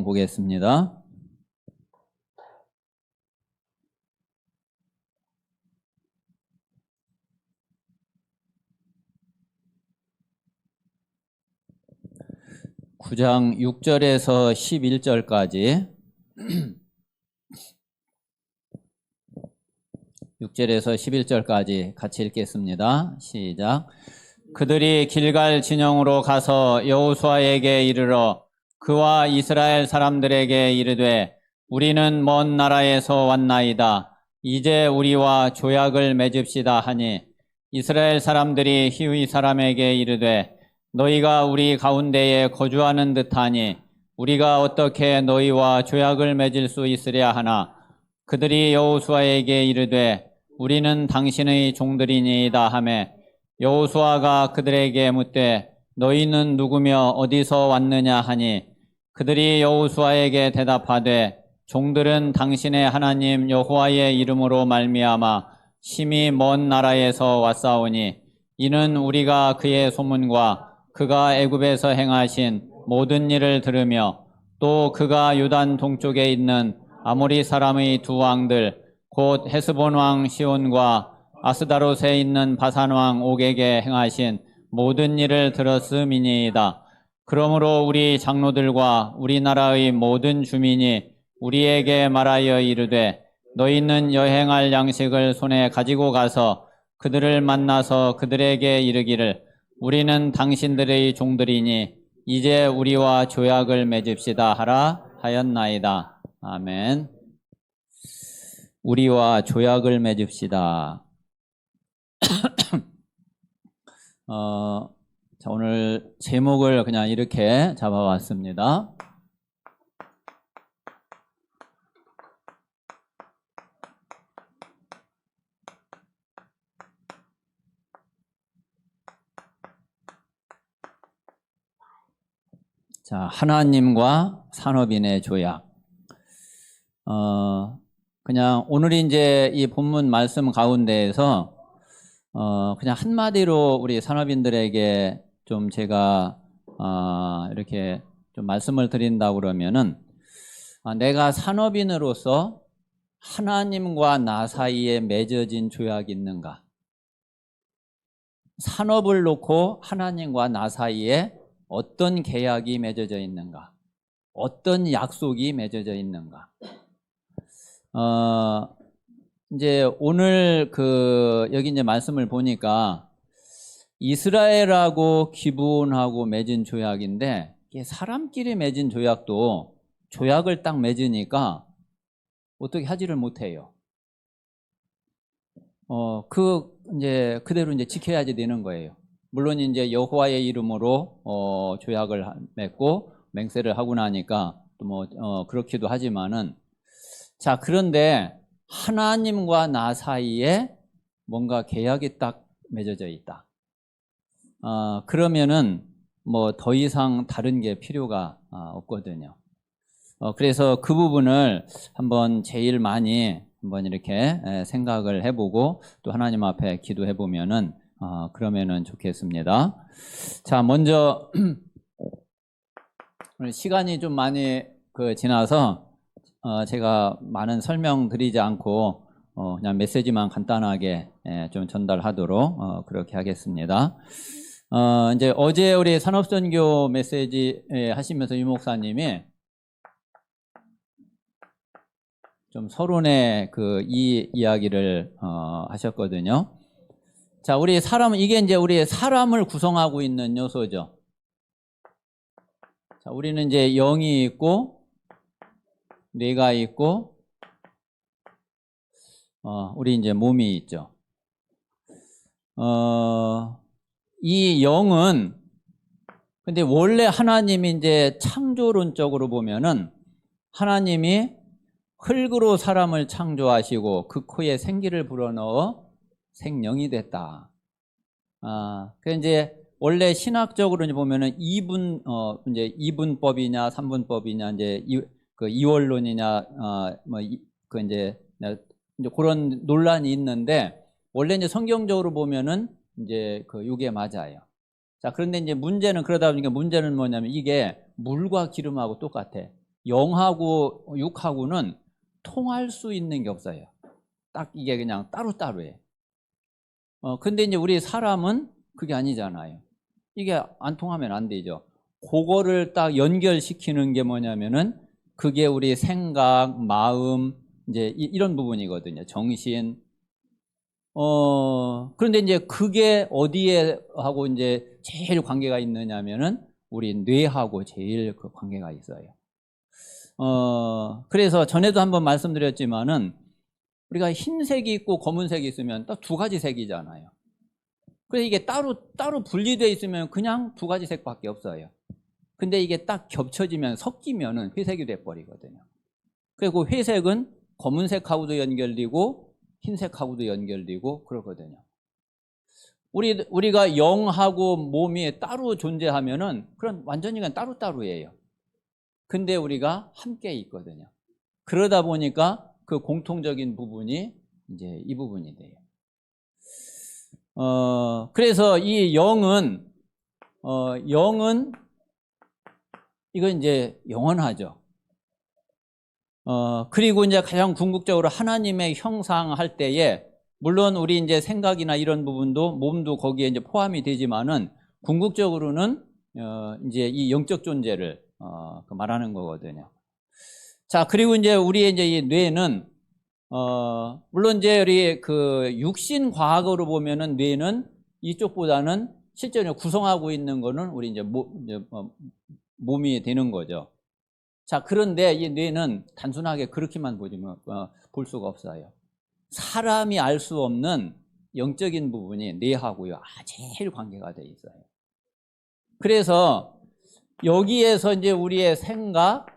보겠습니다. (9장) 6절에서 11절까지 6절에서 11절까지 같이 읽겠습니다. 시작. 그들이 길갈 진영으로 가서 여호수아에게 이르러 그와 이스라엘 사람들에게 이르되 우리는 먼 나라에서 왔나이다. 이제 우리와 조약을 맺읍시다 하니 이스라엘 사람들이 히위 사람에게 이르되 너희가 우리 가운데에 거주하는 듯하니 우리가 어떻게 너희와 조약을 맺을 수 있으랴 하나 그들이 여호수아에게 이르되 우리는 당신의 종들이니이다 하매 여호수아가 그들에게 묻되 너희는 누구며 어디서 왔느냐 하니 그들이 여호수아에게 대답하되 종들은 당신의 하나님 여호와의 이름으로 말미암아 심히 먼 나라에서 왔사오니 이는 우리가 그의 소문과 그가 애굽에서 행하신 모든 일을 들으며 또 그가 요단 동쪽에 있는 아모리 사람의 두 왕들 곧 헤스본 왕 시온과 아스다롯에 있는 바산 왕 옥에게 행하신 모든 일을 들었음이니이다. 그러므로 우리 장로들과 우리나라의 모든 주민이 우리에게 말하여 이르되 너희는 여행할 양식을 손에 가지고 가서 그들을 만나서 그들에게 이르기를 우리는 당신들의 종들이니 이제 우리와 조약을 맺읍시다 하라 하였나이다. 아멘. 우리와 조약을 맺읍시다. 자, 오늘 제목을 그냥 이렇게 잡아왔습니다. 자, 하나님과 산업인의 조약. 그냥 오늘 이제 이 본문 말씀 가운데에서 그냥 한마디로 우리 산업인들에게 좀 제가 이렇게 좀 말씀을 드린다고 그러면은 내가 산업인으로서 하나님과 나 사이에 맺어진 조약이 있는가? 산업을 놓고 하나님과 나 사이에 어떤 계약이 맺어져 있는가? 어떤 약속이 맺어져 있는가? 이제 오늘 여기 이제 말씀을 보니까 이스라엘하고 기브온하고 맺은 조약인데 이게 사람끼리 맺은 조약도 조약을 딱 맺으니까 어떻게 하지를 못해요. 이제 그대로 이제 지켜야지 되는 거예요. 물론 이제 여호와의 이름으로 조약을 맺고 맹세를 하고 나니까 또 그렇기도 하지만은 자, 그런데 하나님과 나 사이에 뭔가 계약이 딱 맺어져 있다. 그러면은 더 이상 다른 게 필요가 없거든요. 그래서 그 부분을 한번 제일 많이 한번 이렇게 생각을 해보고 또 하나님 앞에 기도해 보면은 그러면은 좋겠습니다. 자, 먼저 시간이 좀 많이 지나서 제가 많은 설명 드리지 않고 그냥 메시지만 간단하게 좀 전달하도록 그렇게 하겠습니다. 이제 어제 우리 산업선교 메시지 하시면서 유 목사님이 좀 서론의 이 이야기를 하셨거든요. 자, 우리 사람은 이게 이제 우리 사람을 구성하고 있는 요소죠. 자, 우리는 이제 영이 있고 뇌가 있고 우리 이제 몸이 있죠. 이 영은 근데 원래 하나님이 이제 창조론적으로 보면은 하나님이 흙으로 사람을 창조하시고 그 코에 생기를 불어넣어 생명이 됐다. 그래서 이제 원래 신학적으로 보면은 이제 이분법이냐 삼분법이냐 이제 이원론이냐 이제 그런 논란이 있는데 원래 이제 성경적으로 보면은 이제 이게 맞아요. 자, 그런데 이제 문제는 그러다 보니까 문제는 뭐냐면 이게 물과 기름하고 똑같아. 영하고 육하고는 통할 수 있는 게 없어요. 딱 이게 그냥 따로따로예요. 근데 이제 우리 사람은 그게 아니잖아요. 이게 안 통하면 안 되죠. 그거를 딱 연결시키는 게 뭐냐면은 그게 우리 생각, 마음, 이제 이런 부분이거든요. 정신. 그런데 이제 그게 어디에 하고 이제 제일 관계가 있느냐면은 우리 뇌하고 제일 그 관계가 있어요. 그래서 전에도 한번 말씀드렸지만은 우리가 흰색이 있고 검은색이 있으면 딱 두 가지 색이잖아요. 그래서 이게 따로 분리되어 있으면 그냥 두 가지 색밖에 없어요. 근데 이게 딱 겹쳐지면 섞이면은 회색이 돼버리거든요. 그리고 회색은 검은색하고도 연결되고 흰색하고도 연결되고 그러거든요. 우리가 영하고 몸이 따로 존재하면은 그런 완전히 그냥 따로따로예요. 근데 우리가 함께 있거든요. 그러다 보니까 그 공통적인 부분이 이제 이 부분이 돼요. 그래서 이 영은 이건 이제 영원하죠. 그리고 이제 가장 궁극적으로 하나님의 형상할 때에 물론 우리 이제 생각이나 이런 부분도 몸도 거기에 이제 포함이 되지만은 궁극적으로는 이제 이 영적 존재를 말하는 거거든요. 자, 그리고 이제 우리의 이제 이 뇌는 물론 이제 우리 그 육신 과학으로 보면은 뇌는 이쪽보다는 실제로 구성하고 있는 거는 우리 이제 몸이 되는 거죠. 자, 그런데 이 뇌는 단순하게 그렇게만 볼 수가 없어요. 사람이 알 수 없는 영적인 부분이 뇌하고요, 제일 관계가 돼 있어요. 그래서 여기에서 이제 우리의 생각,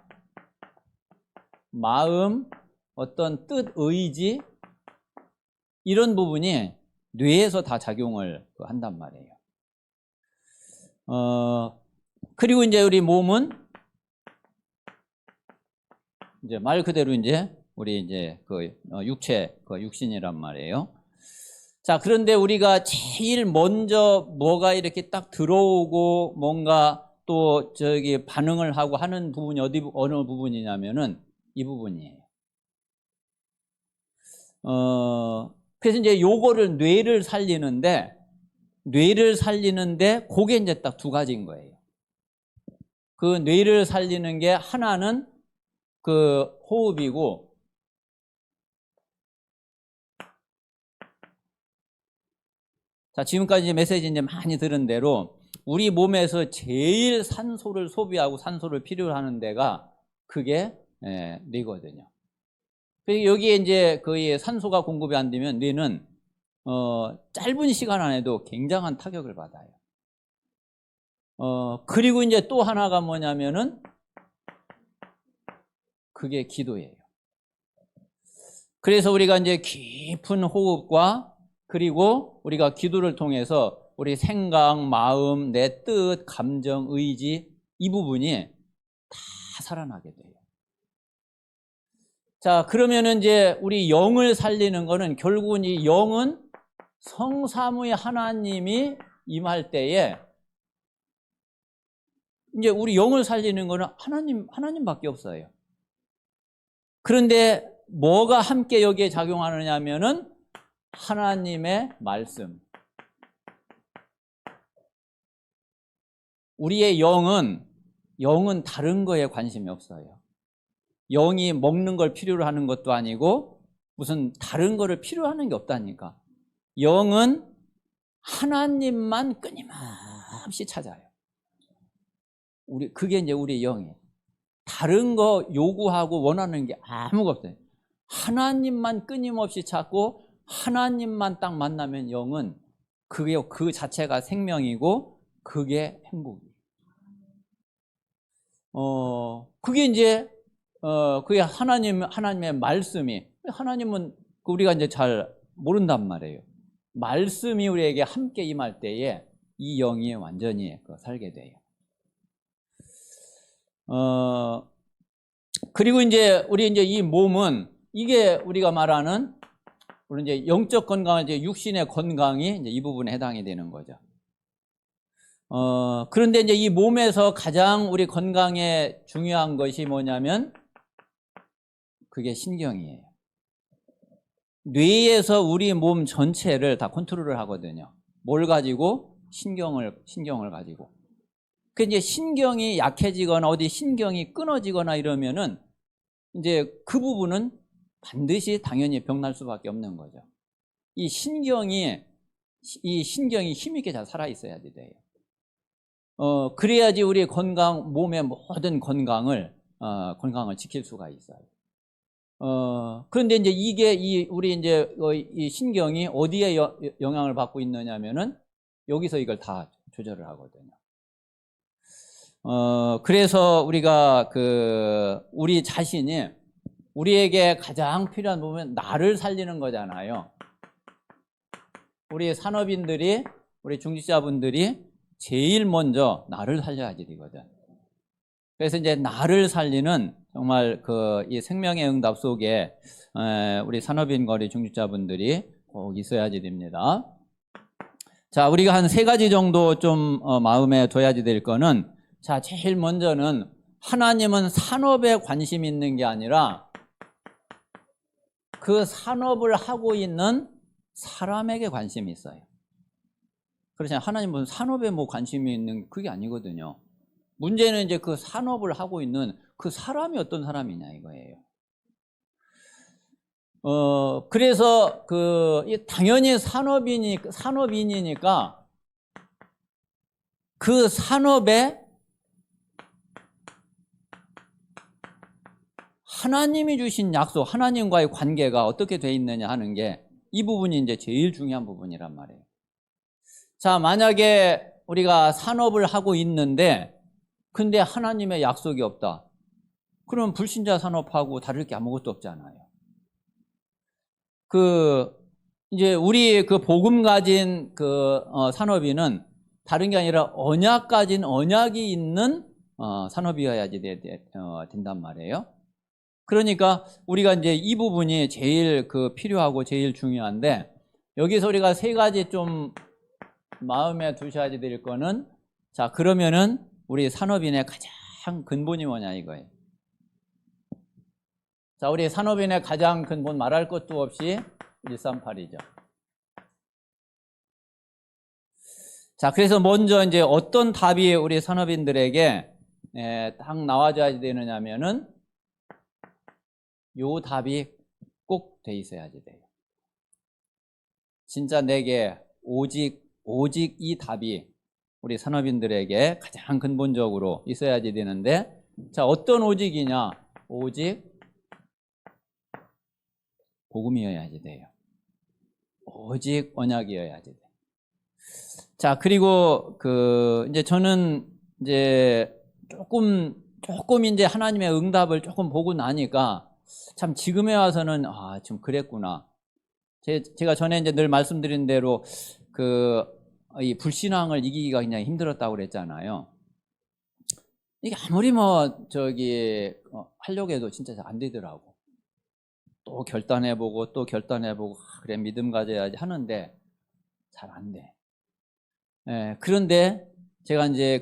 마음, 어떤 뜻, 의지 이런 부분이 뇌에서 다 작용을 한단 말이에요. 그리고 이제 우리 몸은 이제 말 그대로 이제 우리 이제 그 육체, 그 육신이란 말이에요. 자, 그런데 우리가 제일 먼저 뭐가 이렇게 딱 들어오고 뭔가 또 저기 반응을 하고 하는 부분이 어느 부분이냐면은 이 부분이에요. 그래서 이제 요거를 뇌를 살리는데 그게 이제 딱 두 가지인 거예요. 그 뇌를 살리는 게 하나는 그 호흡이고 자, 지금까지 이제 메시지 이제 많이 들은 대로 우리 몸에서 제일 산소를 소비하고 산소를 필요로 하는 데가 그게 뇌거든요. 여기에 이제 거의 산소가 공급이 안 되면 뇌는 짧은 시간 안에도 굉장한 타격을 받아요. 그리고 이제 또 하나가 뭐냐면은 그게 기도예요. 그래서 우리가 이제 깊은 호흡과 그리고 우리가 기도를 통해서 우리 생각, 마음, 내 뜻, 감정, 의지 이 부분이 다 살아나게 돼요. 자, 그러면은 이제 우리 영을 살리는 거는 결국은 이 영은 성삼위 하나님이 임할 때에 이제 우리 영을 살리는 거는 하나님밖에 없어요. 그런데 뭐가 함께 여기에 작용하느냐 하면은 하나님의 말씀. 우리의 영은 다른 거에 관심이 없어요. 영이 먹는 걸 필요로 하는 것도 아니고 무슨 다른 거를 필요로 하는 게 없다니까. 영은 하나님만 끊임없이 찾아요. 그게 이제 우리의 영이에요. 다른 거 요구하고 원하는 게 아무것도 없어요. 하나님만 끊임없이 찾고 하나님만 딱 만나면 영은 그게 그 자체가 생명이고 그게 행복이에요. 그게 이제 그게 하나님의 말씀이 하나님은 우리가 이제 잘 모른단 말이에요. 말씀이 우리에게 함께 임할 때에 이 영이 완전히 살게 돼요. 그리고 이제 우리 이제 이 몸은 이게 우리가 말하는 우리 이제 영적 건강, 이제 육신의 건강이 이제 이 부분에 해당이 되는 거죠. 그런데 이제 이 몸에서 가장 우리 건강에 중요한 것이 뭐냐면 그게 신경이에요. 뇌에서 우리 몸 전체를 다 컨트롤을 하거든요. 뭘 가지고? 신경을 가지고. 그 이제 신경이 약해지거나 어디 신경이 끊어지거나 이러면은 이제 그 부분은 반드시 당연히 병날 수밖에 없는 거죠. 이 신경이 힘있게 잘 살아 있어야 돼요. 그래야지 우리 몸의 모든 건강을 지킬 수가 있어요. 그런데 이제 우리 이제 이 신경이 어디에 영향을 받고 있느냐면은 여기서 이걸 다 조절을 하거든요. 그래서 우리가 우리 자신이 우리에게 가장 필요한 부분은 나를 살리는 거잖아요. 우리 산업인들이, 우리 중직자분들이 제일 먼저 나를 살려야지 되거든. 그래서 이제 나를 살리는 정말 이 생명의 응답 속에 우리 산업인 거리 중직자분들이 꼭 있어야지 됩니다. 자, 우리가 한 3가지 정도 좀 마음에 둬야지 될 거는, 자, 제일 먼저는 하나님은 산업에 관심 있는 게 아니라 그 산업을 하고 있는 사람에게 관심이 있어요. 그렇잖아요. 하나님은 산업에 뭐 관심이 있는 그게 아니거든요. 문제는 이제 그 산업을 하고 있는 그 사람이 어떤 사람이냐 이거예요. 그래서 당연히 산업인이니까 그 산업에 하나님이 주신 약속, 하나님과의 관계가 어떻게 돼 있느냐 하는 게 이 부분이 이제 제일 중요한 부분이란 말이에요. 자, 만약에 우리가 산업을 하고 있는데 근데 하나님의 약속이 없다. 그럼 불신자 산업하고 다를 게 아무것도 없잖아요. 이제 우리 복음 가진 산업인은 다른 게 아니라 언약 가진 언약이 있는 산업이어야지 된단 말이에요. 그러니까 우리가 이제 이 부분이 제일 필요하고 제일 중요한데, 여기서 우리가 3가지 좀 마음에 두셔야 될 거는, 자, 그러면은 우리 산업인의 가장 근본이 뭐냐 이거예요. 자, 우리 산업인의 가장 근본 말할 것도 없이 138이죠. 자, 그래서 먼저 이제 어떤 답이 우리 산업인들에게 딱 나와줘야 되느냐면은 요 답이 꼭 돼 있어야지 돼요. 진짜 내게 오직 이 답이 우리 산업인들에게 가장 근본적으로 있어야지 되는데, 자, 어떤 오직이냐? 오직 복음이어야지 돼요. 오직 언약이어야지 돼요. 자, 그리고 이제 저는 이제 조금 이제 하나님의 응답을 조금 보고 나니까 참 지금에 와서는 좀 그랬구나. 제가 전에 이제 늘 말씀드린 대로 이 불신앙을 이기기가 굉장히 힘들었다고 그랬잖아요. 이게 아무리 하려고 해도 진짜 잘 안 되더라고. 또 결단해보고 또 결단해보고 그래 믿음 가져야지 하는데 잘 안 돼. 그런데 제가 이제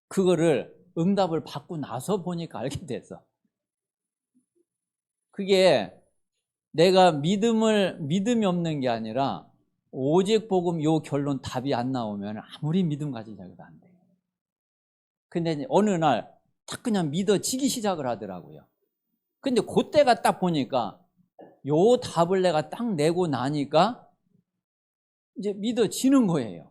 그거를 응답을 받고 나서 보니까 알게 됐어. 그게 내가 믿음이 없는 게 아니라 오직 복음 요 결론 답이 안 나오면 아무리 믿음 가지자고 안 돼. 근데 어느 날 딱 그냥 믿어지기 시작을 하더라고요. 근데 그때가 딱 보니까 요 답을 내가 딱 내고 나니까 이제 믿어지는 거예요.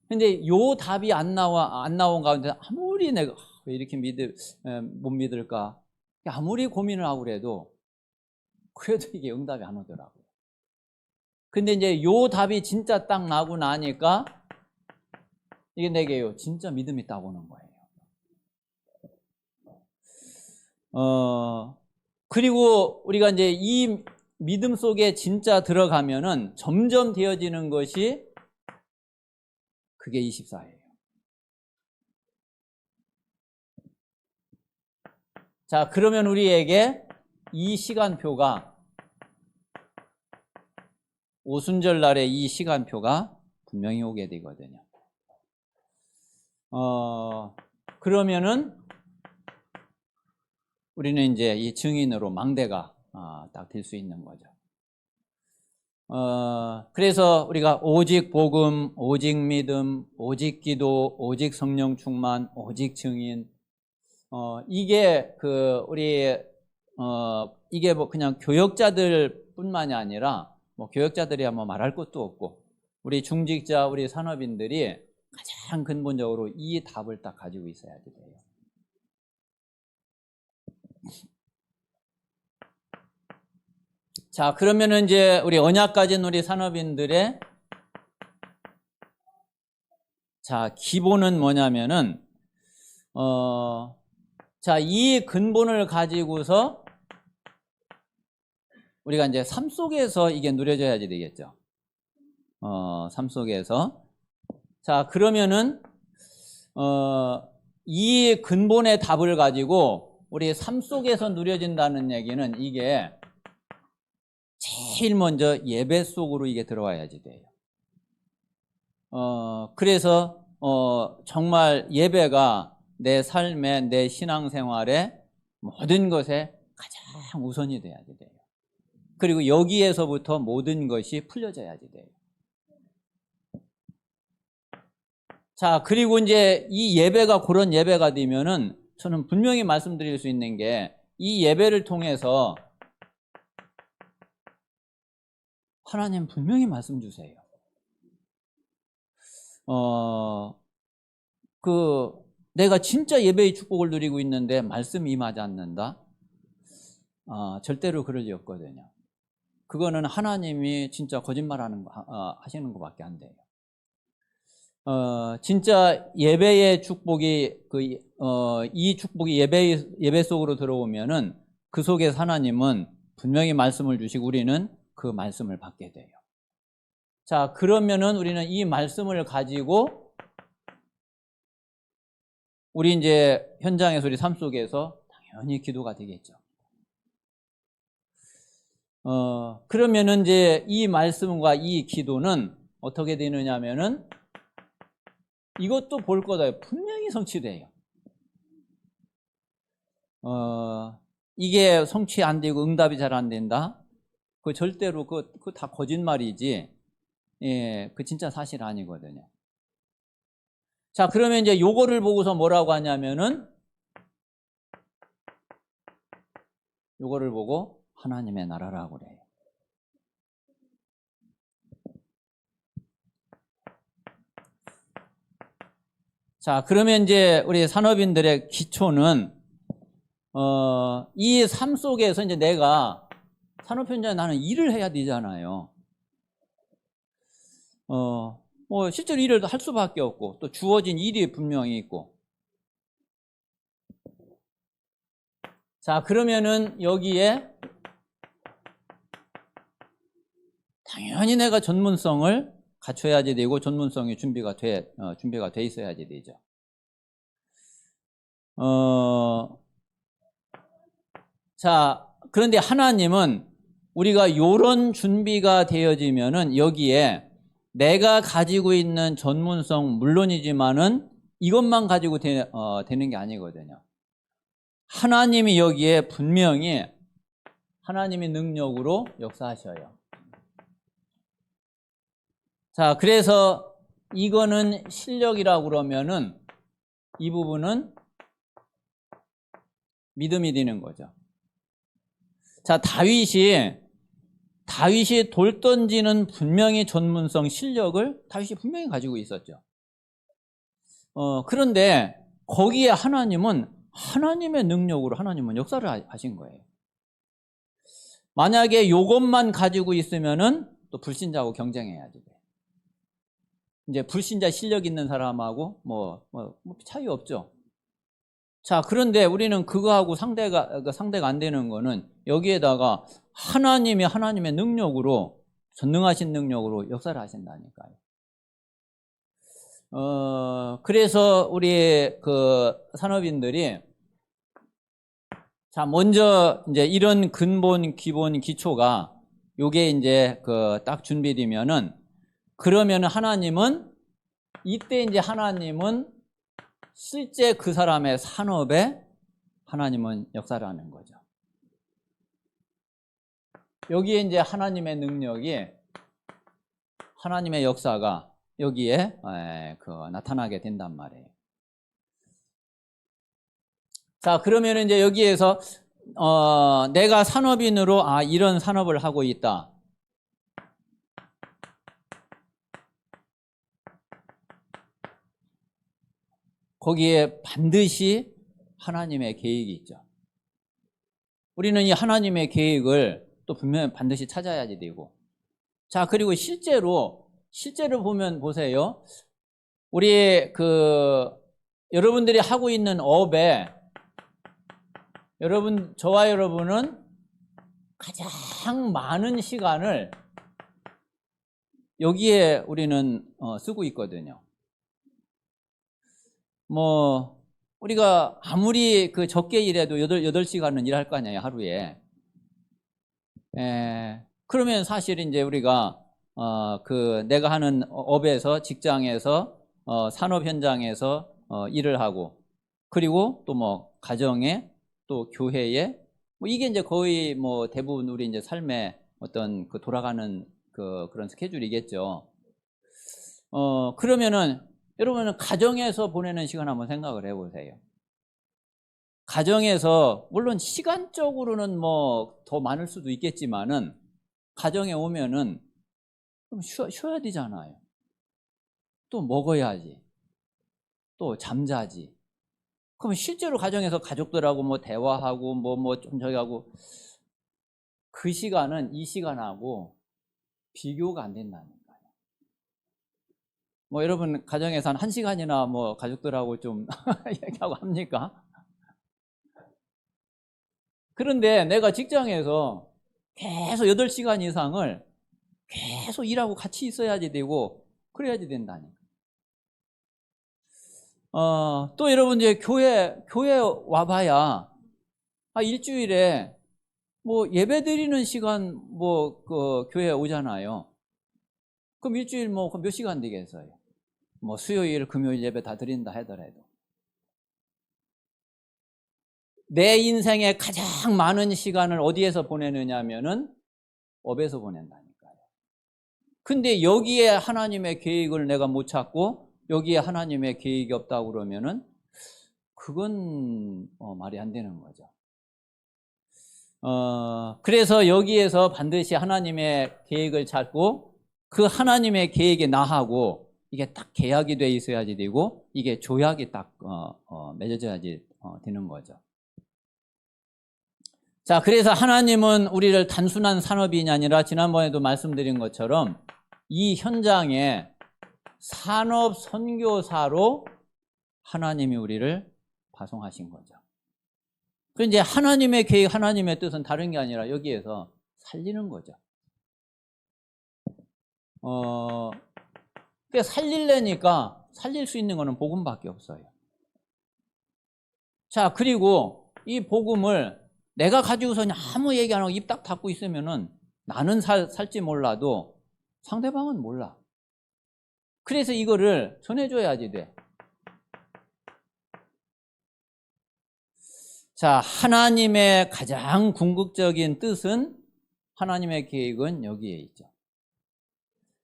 근데 요 답이 안 나온 가운데 아무리 내가 왜 이렇게 못 믿을까? 아무리 고민을 하고 그래도 이게 응답이 안 오더라고요. 근데 이제 요 답이 진짜 딱 나고 나니까 이게 내게요 진짜 믿음이 딱 오는 거예요. 그리고 우리가 이제 이 믿음 속에 진짜 들어가면은 점점 되어지는 것이 그게 24예요. 자, 그러면 우리에게 이 시간표가 오순절 날에 이 시간표가 분명히 오게 되거든요. 그러면은 우리는 이제 이 증인으로 망대가 딱 될 수 있는 거죠. 그래서 우리가 오직 복음, 오직 믿음, 오직 기도, 오직 성령 충만, 오직 증인, 이게 이게 뭐 그냥 교역자들 뿐만이 아니라 뭐 교역자들이야 뭐 말할 것도 없고 우리 중직자, 우리 산업인들이 가장 근본적으로 이 답을 딱 가지고 있어야 돼요. 자, 그러면은 이제 우리 언약 가진 우리 산업인들의 자, 기본은 뭐냐면은 자, 이 근본을 가지고서 우리가 이제 삶 속에서 이게 누려져야지 되겠죠. 삶 속에서. 자, 그러면은 이 근본의 답을 가지고 우리 삶 속에서 누려진다는 얘기는 이게 제일 먼저 예배 속으로 이게 들어와야지 돼요. 그래서 정말 예배가 내 삶에, 내 신앙생활에 모든 것에 가장 우선이 돼야지 돼요. 그리고 여기에서부터 모든 것이 풀려져야지 돼요. 자, 그리고 이제 이 예배가 그런 예배가 되면은 저는 분명히 말씀드릴 수 있는 게 이 예배를 통해서 하나님 분명히 말씀 주세요. 내가 진짜 예배의 축복을 누리고 있는데 말씀이 임하지 않는다? 절대로 그럴 리 없거든요. 그거는 하나님이 진짜 거짓말하는 하시는 것밖에 안 돼요. 진짜 예배의 축복이 이 축복이 예배 속으로 들어오면은 그 속에 하나님은 분명히 말씀을 주시고 우리는 그 말씀을 받게 돼요. 자, 그러면은 우리는 이 말씀을 가지고 우리 이제 현장에서 우리 삶 속에서 당연히 기도가 되겠죠. 그러면은 이제 이 말씀과 이 기도는 어떻게 되느냐 하면은 이것도 볼 거다. 분명히 성취돼요. 이게 성취 안 되고 응답이 잘 안 된다? 그 절대로 그거 다 거짓말이지. 예, 그 진짜 사실 아니거든요. 자, 그러면 이제 요거를 보고서 뭐라고 하냐면은 요거를 보고 하나님의 나라라고 그래요. 자, 그러면 이제 우리 산업인들의 기초는 이 삶 속에서 이제 내가 산업 현장에 나는 일을 해야 되잖아요. 뭐 실제로 일을 할 수밖에 없고 또 주어진 일이 분명히 있고. 자, 그러면은 여기에 당연히 내가 전문성을 갖춰야지 되고 전문성이 준비가 돼 있어야지 되죠. 자, 그런데 하나님은 우리가 요런 준비가 되어지면은 여기에 내가 가지고 있는 전문성 물론이지만은 이것만 가지고 되는 게 아니거든요. 하나님이 여기에 분명히 하나님의 능력으로 역사하셔요. 자, 그래서 이거는 실력이라고 그러면은 이 부분은 믿음이 되는 거죠. 자, 다윗이 돌 던지는 분명히 전문성, 실력을 다윗이 분명히 가지고 있었죠. 그런데 거기에 하나님은 하나님의 능력으로 하나님은 역사를 하신 거예요. 만약에 이것만 가지고 있으면은 또 불신자하고 경쟁해야지. 이제 불신자 실력 있는 사람하고 뭐 차이 없죠. 자, 그런데 우리는 그거하고 상대가 안 되는 거는 여기에다가 하나님의 능력으로 전능하신 능력으로 역사를 하신다니까요. 그래서 우리 그 산업인들이 자, 먼저 이제 이런 근본, 기본, 기초가 요게 이제 그 딱 준비되면은, 그러면은 하나님은, 이때 이제 하나님은 실제 그 사람의 산업에 하나님은 역사를 하는 거죠. 여기에 이제 하나님의 능력이, 하나님의 역사가 여기에 나타나게 된단 말이에요. 자, 그러면 이제 여기에서 내가 산업인으로 이런 산업을 하고 있다. 거기에 반드시 하나님의 계획이 있죠. 우리는 이 하나님의 계획을 또 분명히 반드시 찾아야지 되고. 자, 그리고 실제로 보면 보세요. 우리 여러분들이 하고 있는 업에 저와 여러분은 가장 많은 시간을 여기에 우리는 쓰고 있거든요. 뭐 우리가 아무리 적게 일해도 8시간은 일할 거 아니에요, 하루에. 그러면 사실 이제 우리가 내가 하는 업에서, 직장에서, 산업 현장에서 일을 하고, 그리고 또 뭐 가정에, 또 교회에, 뭐 이게 이제 거의 뭐 대부분 우리 이제 삶의 어떤 돌아가는 그런 스케줄이겠죠. 그러면은 여러분은 가정에서 보내는 시간 한번 생각을 해보세요. 가정에서 물론 시간적으로는 뭐 더 많을 수도 있겠지만은, 가정에 오면은 좀 쉬어야 되잖아요. 또 먹어야지, 또 잠자지. 그럼 실제로 가정에서 가족들하고 뭐 대화하고 뭐 좀 저기 하고, 그 시간은 이 시간하고 비교가 안 된다니까요. 뭐 여러분 가정에서 한 1시간이나 뭐 가족들하고 좀 얘기하고 합니까? 그런데 내가 직장에서 계속 8시간 이상을 계속 일하고 같이 있어야지 되고, 그래야지 된다니까. 또 여러분 이제 교회 와봐야 일주일에 뭐 예배 드리는 시간 뭐 교회에 오잖아요. 그럼 일주일 뭐 몇 시간 되겠어요? 뭐 수요일, 금요일 예배 다 드린다 하더라도. 내 인생의 가장 많은 시간을 어디에서 보내느냐 하면은 업에서 보낸다니까요. 근데 여기에 하나님의 계획을 내가 못 찾고, 여기에 하나님의 계획이 없다고 그러면은 그건 말이 안 되는 거죠. 그래서 여기에서 반드시 하나님의 계획을 찾고, 그 하나님의 계획에 나하고 이게 딱 계약이 돼 있어야지 되고, 이게 조약이 딱 맺어져야지 되는 거죠. 자, 그래서 하나님은 우리를 단순한 산업인이 아니라, 지난번에도 말씀드린 것처럼 이 현장에 산업 선교사로 하나님이 우리를 파송하신 거죠. 그 이제 하나님의 계획, 하나님의 뜻은 다른 게 아니라 여기에서 살리는 거죠. 살리려니까 살릴 수 있는 거는 복음밖에 없어요. 자, 그리고 이 복음을 내가 가지고서 아무 얘기 안 하고 입 딱 닫고 있으면은, 나는 살지 몰라도 상대방은 몰라. 그래서 이거를 전해줘야지 돼. 자, 하나님의 가장 궁극적인 뜻은, 하나님의 계획은 여기에 있죠.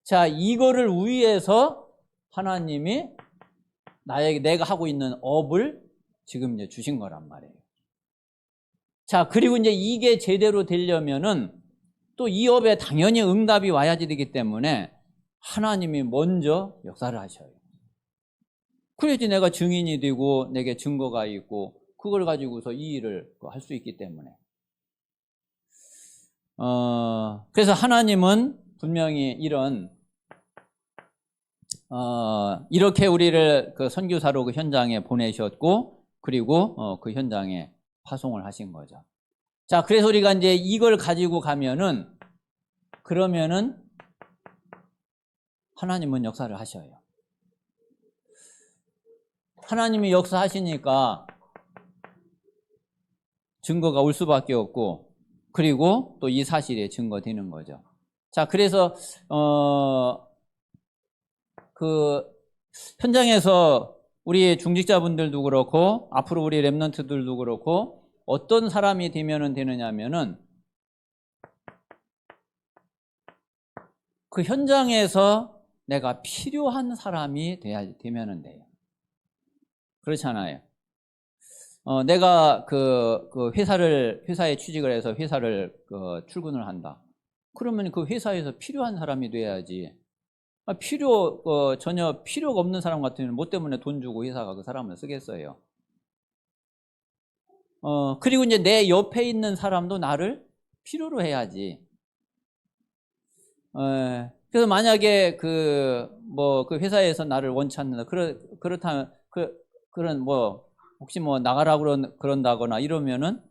자, 이거를 위해서 하나님이 내가 하고 있는 업을 지금 이제 주신 거란 말이에요. 자, 그리고 이제 이게 제대로 되려면은 또 이 업에 당연히 응답이 와야지 되기 때문에 하나님이 먼저 역사를 하셔요. 그래야지 내가 증인이 되고 내게 증거가 있고, 그걸 가지고서 이 일을 할 수 있기 때문에. 그래서 하나님은 분명히 이렇게 우리를 선교사로 그 현장에 보내셨고, 그리고 그 현장에 파송을 하신 거죠. 자, 그래서 우리가 이제 이걸 가지고 가면은, 그러면은 하나님은 역사를 하셔요. 하나님이 역사하시니까 증거가 올 수밖에 없고, 그리고 또 이 사실이 증거되는 거죠. 자, 그래서 그 현장에서 우리 중직자분들도 그렇고 앞으로 우리 랩런트들도 그렇고 어떤 사람이 되면은 되느냐면은 그 현장에서 내가 필요한 사람이 되면은 돼요. 그렇잖아요. 내가 그 회사에 취직을 해서 회사를 출근을 한다. 그러면 그 회사에서 필요한 사람이 돼야지. 전혀 필요가 없는 사람 같으면 뭐 때문에 돈 주고 회사가 그 사람을 쓰겠어요. 그리고 이제 내 옆에 있는 사람도 나를 필요로 해야지. 그래서 만약에 그 회사에서 나를 원치 않는다. 그렇다면 그런 혹시 나가라 그런다거나 이러면은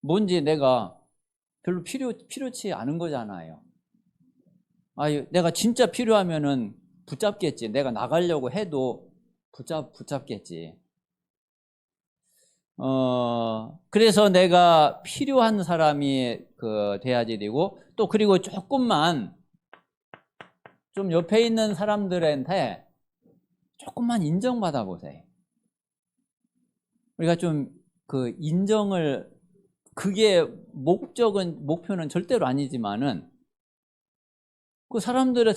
뭔지 내가 별로 필요치 않은 거잖아요. 내가 진짜 필요하면은 붙잡겠지. 내가 나가려고 해도 붙잡겠지. 그래서 내가 필요한 사람이 돼야지 되고 또 그리고 조금만 좀 옆에 있는 사람들한테 조금만 인정받아 보세요. 우리가 좀 인정을 그게 목표는 절대로 아니지만은 사람들이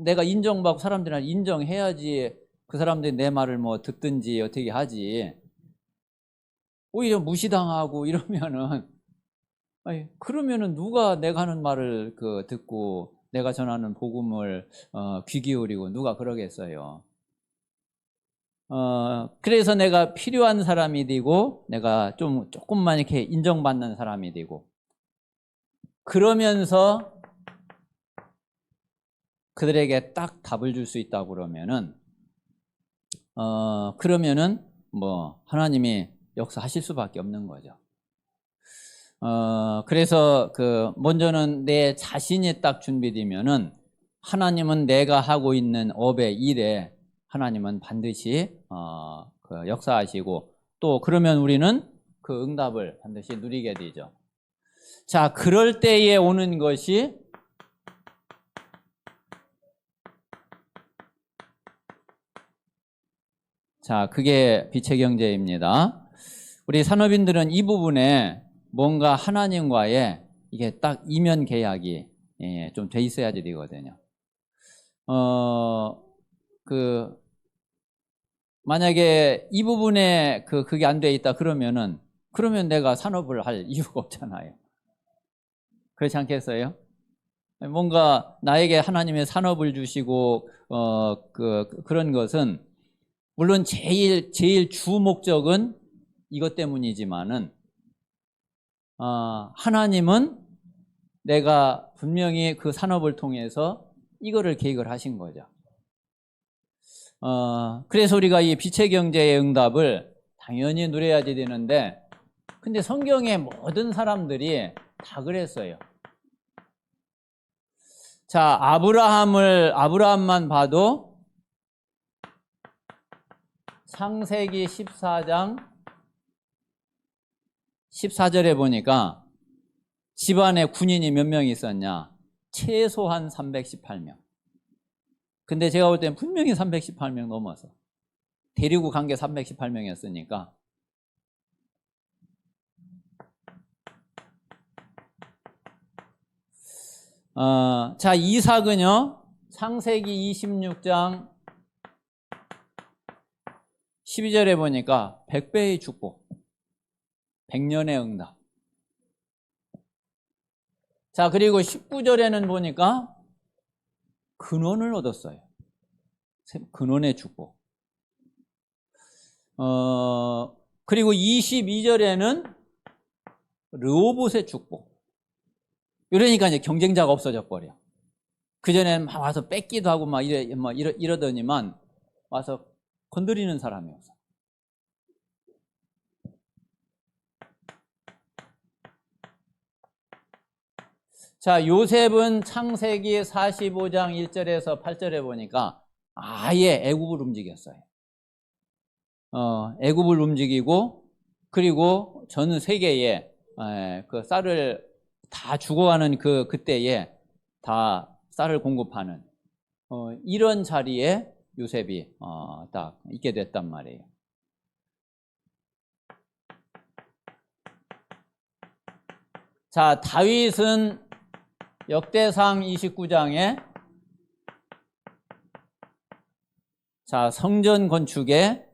내가 인정받고 사람들한테 인정해야지 그 사람들이 내 말을 듣든지 어떻게 하지. 오히려 무시당하고 이러면은 그러면은 누가 내가 하는 말을 듣고 내가 전하는 복음을 귀 기울이고 누가 그러겠어요. 그래서 내가 필요한 사람이 되고 내가 조금만 이렇게 인정받는 사람이 되고 그러면서 그들에게 딱 답을 줄 수 있다고 그러면은 하나님이 역사하실 수밖에 없는 거죠. 그래서 먼저는 내 자신이 딱 준비되면은 하나님은 내가 하고 있는 업의 일에 하나님은 반드시 역사하시고 또 그러면 우리는 그 응답을 반드시 누리게 되죠. 자, 그럴 때에 오는 것이 그게 빛의 경제입니다. 우리 산업인들은 이 부분에 뭔가 하나님과의 이게 딱 이면 계약이 좀 돼 있어야지 되거든요. 만약에 이 부분에 그게 안 돼 있다 그러면 내가 산업을 할 이유가 없잖아요. 그렇지 않겠어요? 뭔가 나에게 하나님의 산업을 주시고 그런 것은 물론 제일 주 목적은 이것 때문이지만은 하나님은 내가 분명히 그 산업을 통해서 이거를 계획을 하신 거죠. 그래서 우리가 이 빛의 경제의 응답을 당연히 누려야 되는데 근데 성경의 모든 사람들이 다 그랬어요. 자, 아브라함만 봐도 창세기 14장 14절에 보니까 집안에 군인이 몇 명 있었냐? 최소한 318명. 근데 제가 볼 때는 분명히 318명 넘어서 데리고 간 게 318명이었으니까 자, 이삭은요 창세기 26장 12절에 보니까 100배의 축복 100년의 응답. 자, 그리고 19절에는 보니까 근원을 얻었어요. 근원의 축복. 그리고 22절에는 르호봇의 축복. 이러니까 이제 경쟁자가 없어져 버려. 그전에는 막 와서 뺏기도 하고 막 이러더니만 와서 건드리는 사람이 없어. 자, 요셉은 창세기 45장 1절에서 8절에 보니까 아예 애굽을 움직였어요. 애굽을 움직이고 그리고 전 세계에 그 쌀을 다 죽어가는 그때에 다 쌀을 공급하는 이런 자리에 요셉이 딱 있게 됐단 말이에요. 자, 다윗은 역대상 29장에 자, 성전 건축에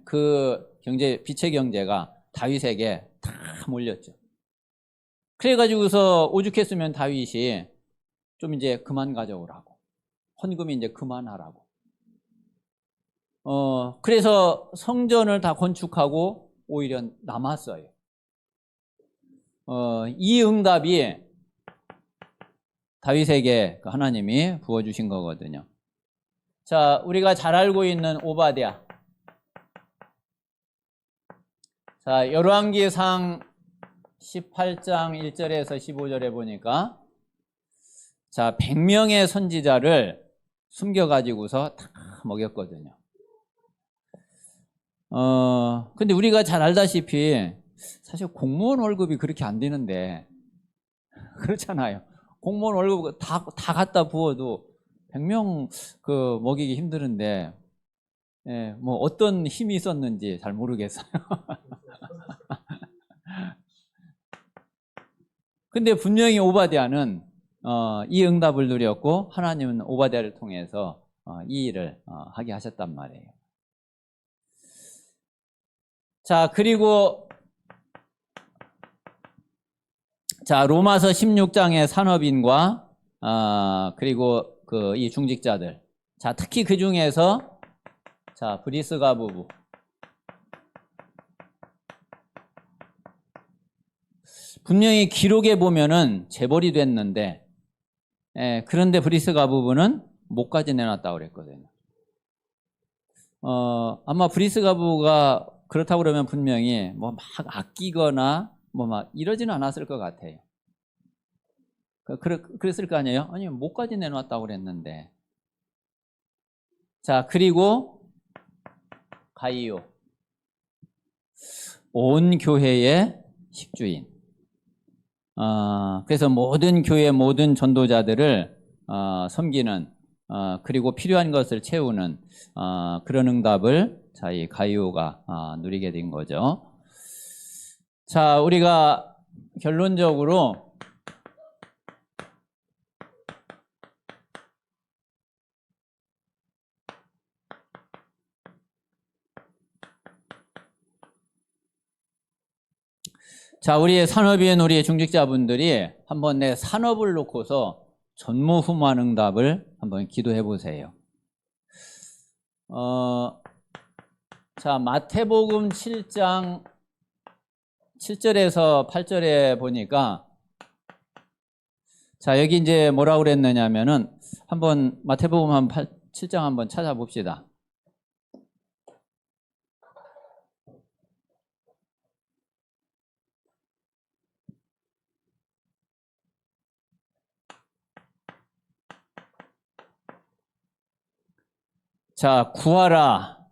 그 빛의 경제가 다윗에게 다 몰렸죠. 그래가지고서 오죽했으면 다윗이 좀 이제 그만 가져오라고, 헌금이 이제 그만하라고. 그래서 성전을 다 건축하고 오히려 남았어요. 이 응답이 다윗에게 하나님이 부어주신 거거든요. 자, 우리가 잘 알고 있는 오바댜. 자, 열왕기상 18장 1절에서 15절에 보니까 자, 100명의 선지자를 숨겨가지고서 다 먹였거든요. 근데 우리가 잘 알다시피 사실 공무원 월급이 그렇게 안 되는데, 그렇잖아요. 공무원 월급 다 갖다 부어도 100명 먹이기 힘드는데, 예, 뭐 어떤 힘이 있었는지 잘 모르겠어요. 근데 분명히 오바댜는 이 응답을 누렸고 하나님은 오바댜를 통해서 이 일을 하게 하셨단 말이에요. 자, 그리고 자, 로마서 16장의 산업인과 그리고 이 중직자들. 자, 특히 그 중에서 자, 브리스가 부부. 분명히 기록에 보면은 재벌이 됐는데, 그런데 브리스가 부부는 목까지 내놨다고 그랬거든요. 아마 브리스가 부부가 그렇다고 그러면 분명히 뭐 막 아끼거나 뭐 막 이러지는 않았을 것 같아요. 그랬을 거 아니에요? 아니, 목까지 내놨다고 그랬는데. 자, 그리고 가이오. 온 교회의 식주인. 그래서 모든 교회 모든 전도자들을 섬기는 그리고 필요한 것을 채우는 그런 응답을 자, 이 가이오가 누리게 된 거죠. 자, 우리가 결론적으로 자, 우리의 산업인 우리의 중직자분들이 한번 내 산업을 놓고서 전무후무한 응답을 한번 기도해 보세요. 자, 마태복음 7장 7절에서 8절에 보니까 자, 여기 이제 뭐라고 그랬느냐면은 한번 마태복음 7장 한번 찾아봅시다. 자, 구하라,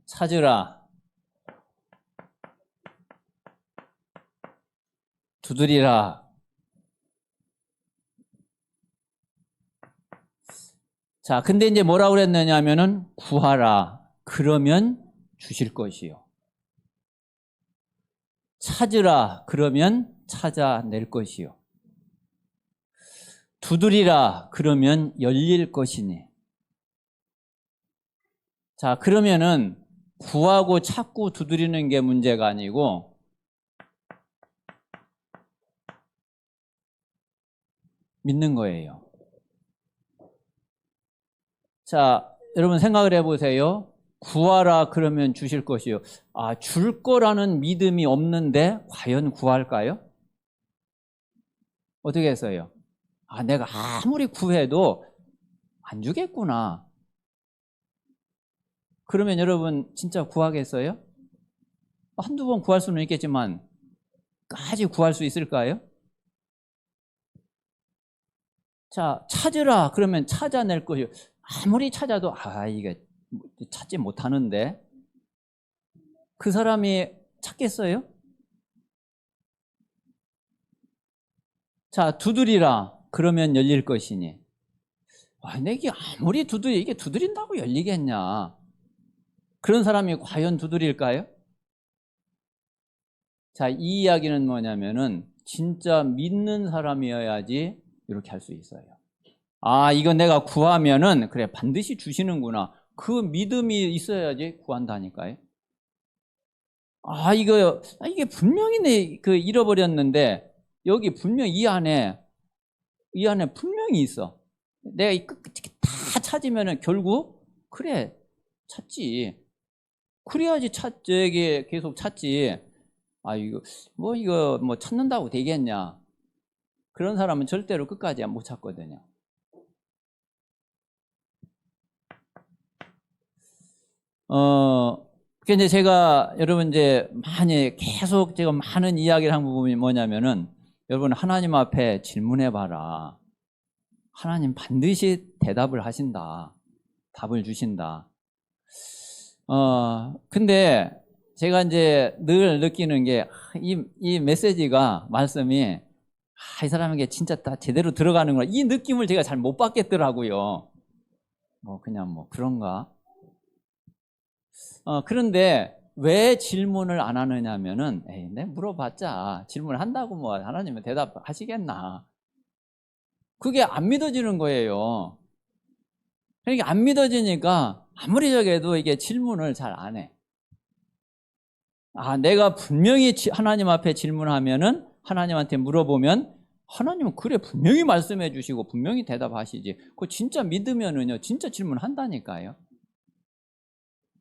찾으라, 두드리라. 자, 근데 이제 뭐라고 그랬느냐면은 구하라, 그러면 주실 것이요. 찾으라, 그러면 찾아낼 것이요. 두드리라, 그러면 열릴 것이니. 자, 그러면은 구하고 찾고 두드리는 게 문제가 아니고 믿는 거예요. 자, 여러분 생각을 해보세요. 구하라 그러면 주실 것이요. 줄 거라는 믿음이 없는데 과연 구할까요? 어떻게 했어요? 내가 아무리 구해도 안 주겠구나. 그러면 여러분 진짜 구하겠어요? 한두 번 구할 수는 있겠지만 까지 구할 수 있을까요? 자, 찾으라 그러면 찾아낼 것이요. 아무리 찾아도 이게 찾지 못하는데 그 사람이 찾겠어요? 자, 두드리라. 그러면 열릴 것이니. 와, 내게 아무리 이게 두드린다고 열리겠냐? 그런 사람이 과연 두드릴까요? 자, 이 이야기는 뭐냐면은 진짜 믿는 사람이어야지 이렇게 할 수 있어요. 아, 이거 내가 구하면은 그래 반드시 주시는구나. 그 믿음이 있어야지 구한다니까요. 이게 분명히 잃어버렸는데 여기 분명히 이 안에 분명히 있어. 내가 다 찾으면은 결국 그래 찾지. 그래야지 이게 계속 찾지. 이거 찾는다고 되겠냐? 그런 사람은 절대로 끝까지 못 찾거든요. 이제 제가 여러분 계속 제가 많은 이야기를 한 부분이 뭐냐면은 여러분 하나님 앞에 질문해 봐라. 하나님 반드시 대답을 하신다. 답을 주신다. 근데 제가 이제 늘 느끼는 게 이 메시지가 말씀이 이 사람에게 진짜 다 제대로 들어가는구나. 이 느낌을 제가 잘 못 받겠더라고요. 그냥 그런가? 그런데 왜 질문을 안 하느냐면은 내 물어봤자 질문을 한다고 하나님은 대답하시겠나? 그게 안 믿어지는 거예요. 그러니까 안 믿어지니까 아무리 저게도 이게 질문을 잘 안 해. 내가 분명히 하나님 앞에 질문하면은 하나님한테 물어보면 하나님은 그래 분명히 말씀해 주시고 분명히 대답하시지. 그거 진짜 믿으면은요 진짜 질문한다니까요.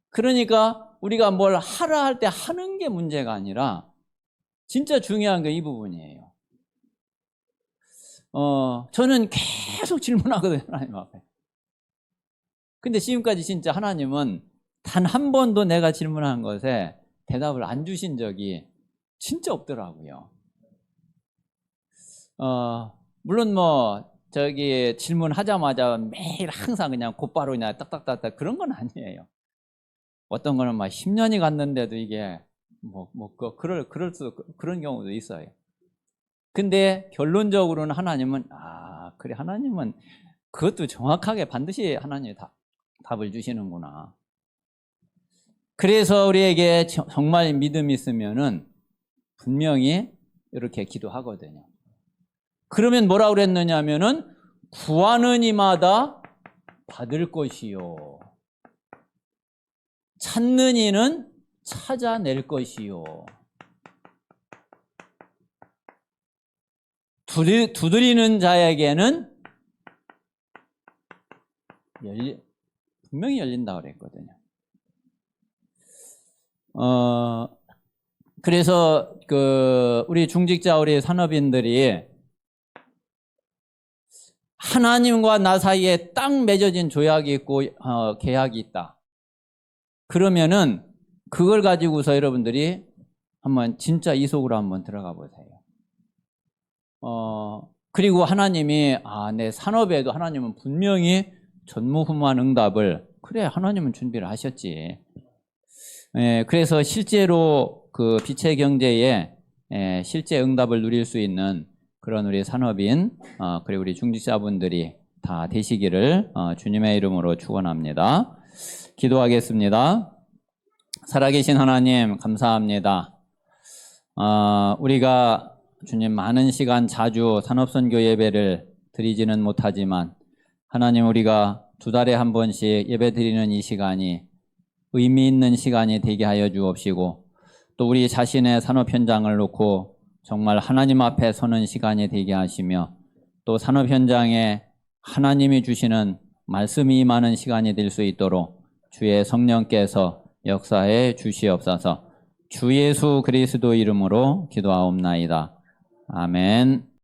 그러니까 우리가 뭘 하라 할 때 하는 게 문제가 아니라 진짜 중요한 게 이 부분이에요. 저는 계속 질문하거든요, 하나님 앞에. 근데 지금까지 진짜 하나님은 단 한 번도 내가 질문한 것에 대답을 안 주신 적이 진짜 없더라고요. 물론 질문하자마자 매일 항상 그냥 곧바로 그냥 딱딱딱딱 그런 건 아니에요. 어떤 거는 10년이 갔는데도 이게 그런 경우도 있어요. 근데 결론적으로는 하나님은 그래 하나님은 그것도 정확하게 반드시 하나님이 답을 주시는구나. 그래서 우리에게 정말 믿음이 있으면은 분명히 이렇게 기도하거든요. 그러면 뭐라고 그랬느냐면은 구하는 이마다 받을 것이요. 찾는 이는 찾아낼 것이요. 두드리는 자에게는 분명히 열린다고 그랬거든요. 그래서 우리 중직자 우리 산업인들이 하나님과 나 사이에 딱 맺어진 조약이 있고 계약이 있다. 그러면은 그걸 가지고서 여러분들이 한번 진짜 이 속으로 한번 들어가 보세요. 그리고 하나님이 내 산업에도 하나님은 분명히 전무후무한 응답을 그래 하나님은 준비를 하셨지. 그래서 실제로 그 빛의 경제에 실제 응답을 누릴 수 있는 그런 우리 산업인 그리고 우리 중직자분들이 다 되시기를 주님의 이름으로 축원합니다. 기도하겠습니다. 살아계신 하나님 감사합니다. 우리가 주님 많은 시간 자주 산업선교 예배를 드리지는 못하지만 하나님 우리가 2달에 한 번씩 예배 드리는 이 시간이 의미 있는 시간이 되게 하여 주옵시고 또 우리 자신의 산업 현장을 놓고 정말 하나님 앞에 서는 시간이 되게 하시며 또 산업 현장에 하나님이 주시는 말씀이 임하는 시간이 될 수 있도록 주의 성령께서 역사해 주시옵소서. 주 예수 그리스도 이름으로 기도하옵나이다. 아멘.